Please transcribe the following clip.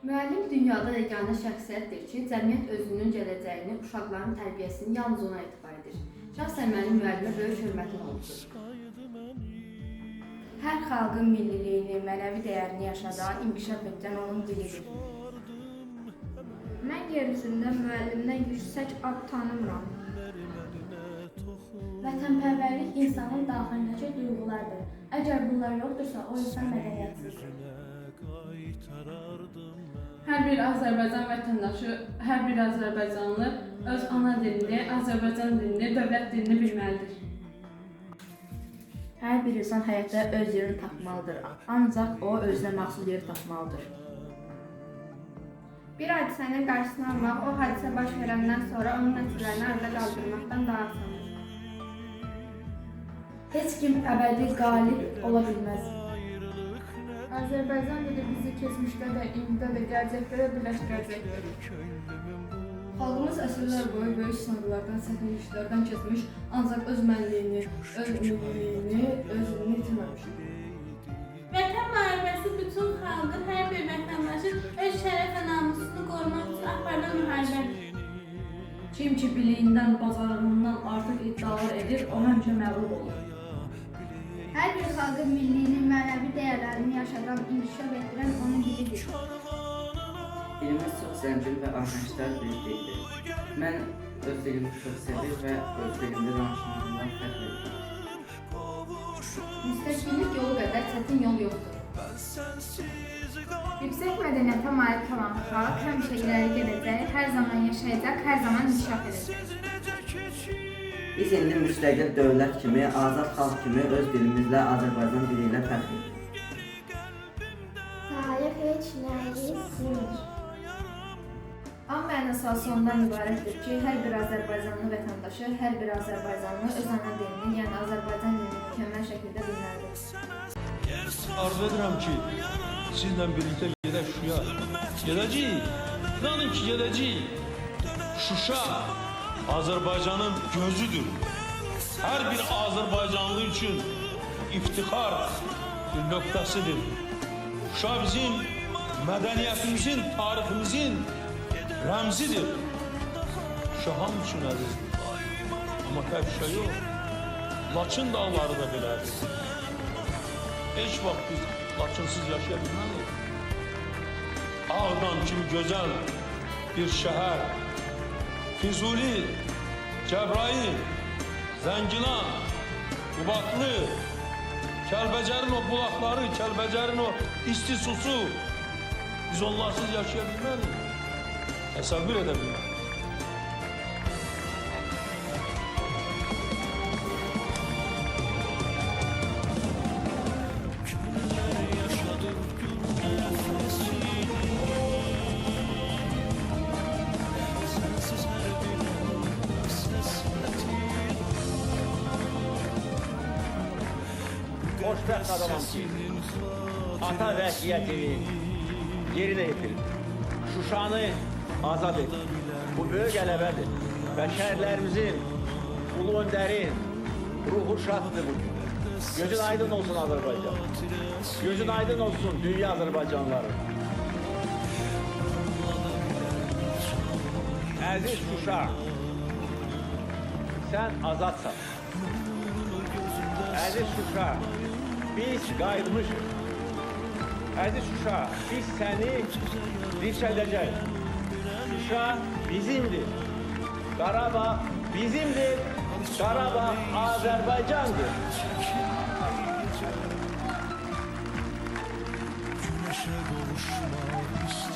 Müəllim dünyada yeganə şəxsiyyətdir ki, cəmiyyət özünün gələcəyini, uşaqların tərbiyəsini yalnız ona etibar edir. Şəxsən mənim müəllimə böyük hörmətim olubdur. Hər xalqın milliliyini, mənəvi dəyərini yaşadan, inkişaf edən onun dilidir. Mən yer üzündə müəllimdən yüksək ad tanımıram. Vətənpərvərlik insanın daxilindəki duyğulardır. Əgər bunlar yoxdursa, o insan mədəniyyətsizdir. Hər bir Azərbaycan vətəndaşı, hər bir Azərbaycanlı öz ana dilini, Azərbaycan dilini, dövlət dilini bilməlidir. Hər bir insan həyatda öz yerini tapmalıdır, ancaq o özünə məxsus yeri tapmalıdır. Bir hadisənin qarşısını almaq, o hadisə baş verəndən sonra onun nəticələrini arada qaldırmaqdan daha asandır. Heç kim əbədi qalib ola bilməz. Azərbaycan dili bizi keçmişdə də, indidə də, gələcəkdə də birləşdirəcəkdir. Xalqımız əsrlər boyu böyük sınaqlardan, çətinliklərdən keçmiş, ancaq öz mənliyini, öz milliliyini, özünü itirməmişdir. Vətən müharibəsi bütün xalqın, hər bir vətəndaşın öz şərəf və namusunu qorumaq üçün aparılan müharibədir. Kim ki biliyindən, bacarığından artıq iddialar edir, o həmişə məğlub olur. Hər bir xalqın milliyini, mənəvi dəyərlərini yaşadan, inkişaf etdirən onun dilidir. Dilimiz çox zəngin və ahəngdar bir dildir. Mən öz dilimi çox sevir və öz dilimdə danışmağımdan fəxr edirəm. Müstəqillik yolu qədər çətin yol yoxdur. Yüksək mədəniyyətə malik olan xalq həmişə irəli gedəcək, hər zaman yaşayacaq, hər zaman inkişaf edəcək. Biz indi müstəqil dövlət kimi, azad xalq kimi öz dilimizlə, Azərbaycan dili ilə fəxr edirik. Tarix heç nəyi silmir. Am mənası ondan ibarətdir ki, hər bir Azərbaycanlı vətəndaşı, hər bir Azərbaycanlı öz ana dilini, yəni Azərbaycan dilini mükəmməl şəkildə bilməlidir. Arzu edirəm ki, sizlə birlikdə gedək Şuşaya. Gedəcəyik, inanın ki gedəcəyik. Şuşa Azərbaycanın gözüdür. Hər bir Azərbaycanlı üçün iftixar bir nöqtəsidir. Şuşa bizim mədəniyyətimizin, tariximizin rəmzidir. Şuşa hamı üçün əzizdir. Amma tək Şuşa yox, Laçın dağları da belədir. Heç vaxt biz Laçınsız yaşaya bilməliyiz. Ağdam kimi gözəl bir şəhər, Füzuli, Cəbrayıl, Zəngilan, Qubadlı, Kəlbəcərin o bulaqları, Kəlbəcərin o isti susu, biz onlarsız yaşaya bilməliyiz. Təsəvvür edə bilməliyiz. Xoşbəxt adamam ki, ata vəsiyyətini yerinə yetir. Şuşanı azad et. Bu böyük qələbədir və şəhərlərimizin, ulu öndərin ruhu şaddır bugün. Gözün aydın olsun Azərbaycan. Gözün aydın olsun dünya Azərbaycanları. Əziz Şuşa, sən azadsan. Əziz Şuşa, biz qayıtmışıq. Əziz Şuşa, biz səni dirçəldəcəyik. Şuşa bizimdir. Qarabağ bizimdir. Qarabağ Azərbaycandır. Güneşe kavuşmak